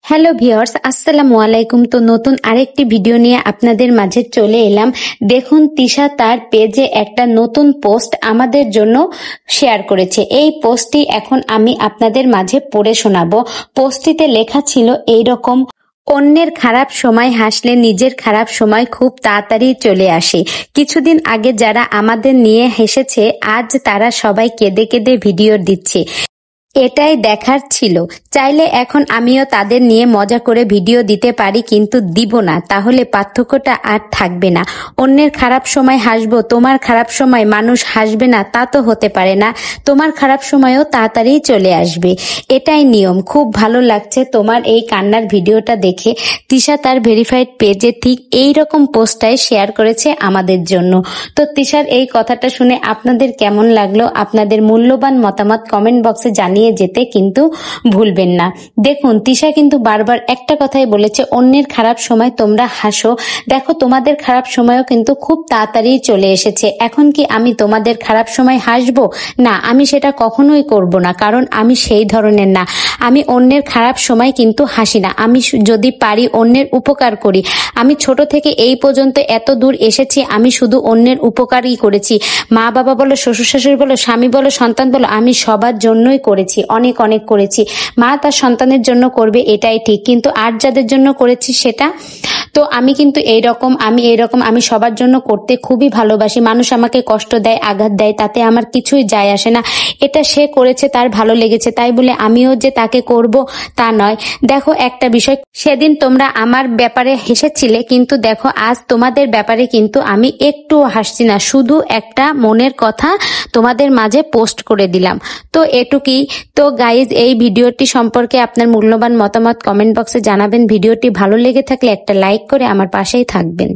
Hello viewers, আসসালামু আলাইকুম। তো নতুন আরেকটি ভিডিও নিয়ে আপনাদের মাঝে চলে এলাম। দেখুন, তিশা তার পেজে একটা নতুন পোস্ট আমাদের জন্য শেয়ার করেছে। এই পোস্টটি এখন আমি আপনাদের মাঝে পড়ে শোনাবো। পোস্টটিতে লেখা ছিল এইরকম: অন্যের খারাপ সময় হাসলে নিজের খারাপ সময় খুব তাড়াতাড়ি চলে আসে। কিছুদিন আগে যারা আমাদের নিয়ে হেসেছে, আজ তারা সবাই কেঁদে কেঁদে ভিডিও দিচ্ছে। এটাই দেখার ছিল। চাইলে এখন আমিও তাদের নিয়ে মজা করে ভিডিও দিতে পারি, কিন্তু দিব না, তাহলে পার্থক্যটা আর থাকবে না। অন্যের খারাপ সময় হাসবো, তোমার খারাপ সময় মানুষ হাসবে না তা তো হতে পারে না। তোমার খারাপ সময়ও তাড়াতাড়ি চলে আসবে, এটাই নিয়ম। খুব ভালো লাগছে তোমার এই কান্নার ভিডিওটা দেখে। তিশা তার ভেরিফাইড পেজে ঠিক এইরকম পোস্টটাই শেয়ার করেছে আমাদের জন্য। তো তিশার এই কথাটা শুনে আপনাদের কেমন লাগলো? আপনাদের মূল্যবান মতামত কমেন্ট বক্সে জানিয়ে যেতে কিন্তু ভুলবেন না। দেখুন, তিশা কিন্তু বারবার একটা কথাই বলেছে, অন্যের খারাপ সময় তোমরা হাসো। দেখো, তোমাদের খারাপ সময়ও কিন্তু খুব তাড়াতাড়ি চলে এসেছে। এখন কি আমি তোমাদের খারাপ সময় হাসবো? না, আমি সেটা কখনোই করব না, কারণ আমি সেই ধরনের না। আমি অন্যের খারাপ সময় কিন্তু হাসি না। আমি যদি পারি অন্যের উপকার করি। আমি ছোট থেকে এই পর্যন্ত এত দূর এসেছি, আমি শুধু অন্যের উপকারই করেছি। মা বাবা বলো, শ্বশুর শাশুড়ি বলো, স্বামী বলো, সন্তান বলো, আমি সবার জন্যই করেছি, অনেক অনেক করেছি। মা তার সন্তানের জন্য করবে, এটাই ঠিক, কিন্তু আর যাদের জন্য করেছি সেটা তো আমি কিন্তু আমি সবার জন্য করতে খুবই ভালোবাসি। মানুষ আমাকে কষ্ট দেয়, আঘাত দেয়, তাতে আমার কিছুই যায় আসে না। এটা সে করেছে, তার ভালো লেগেছে, তাই বলে আমিও যে তাকে করব তা নয়। দেখো, একটা বিষয়, সেদিন তোমরা আমার ব্যাপারে হেসেছিলে, কিন্তু দেখো আজ তোমাদের ব্যাপারে কিন্তু আমি একটু হাসছি না। শুধু একটা মনের কথা তোমাদের মাঝে পোস্ট করে দিলাম। তো এটুকুই। তো গাইজ, এই ভিডিওটি সম্পর্কে আপনার মূল্যবান মতামত কমেন্ট বক্সে জানাবেন। ভিডিওটি ভালো লেগে থাকলে একটা লাইক করে আমার পাশেই থাকবেন।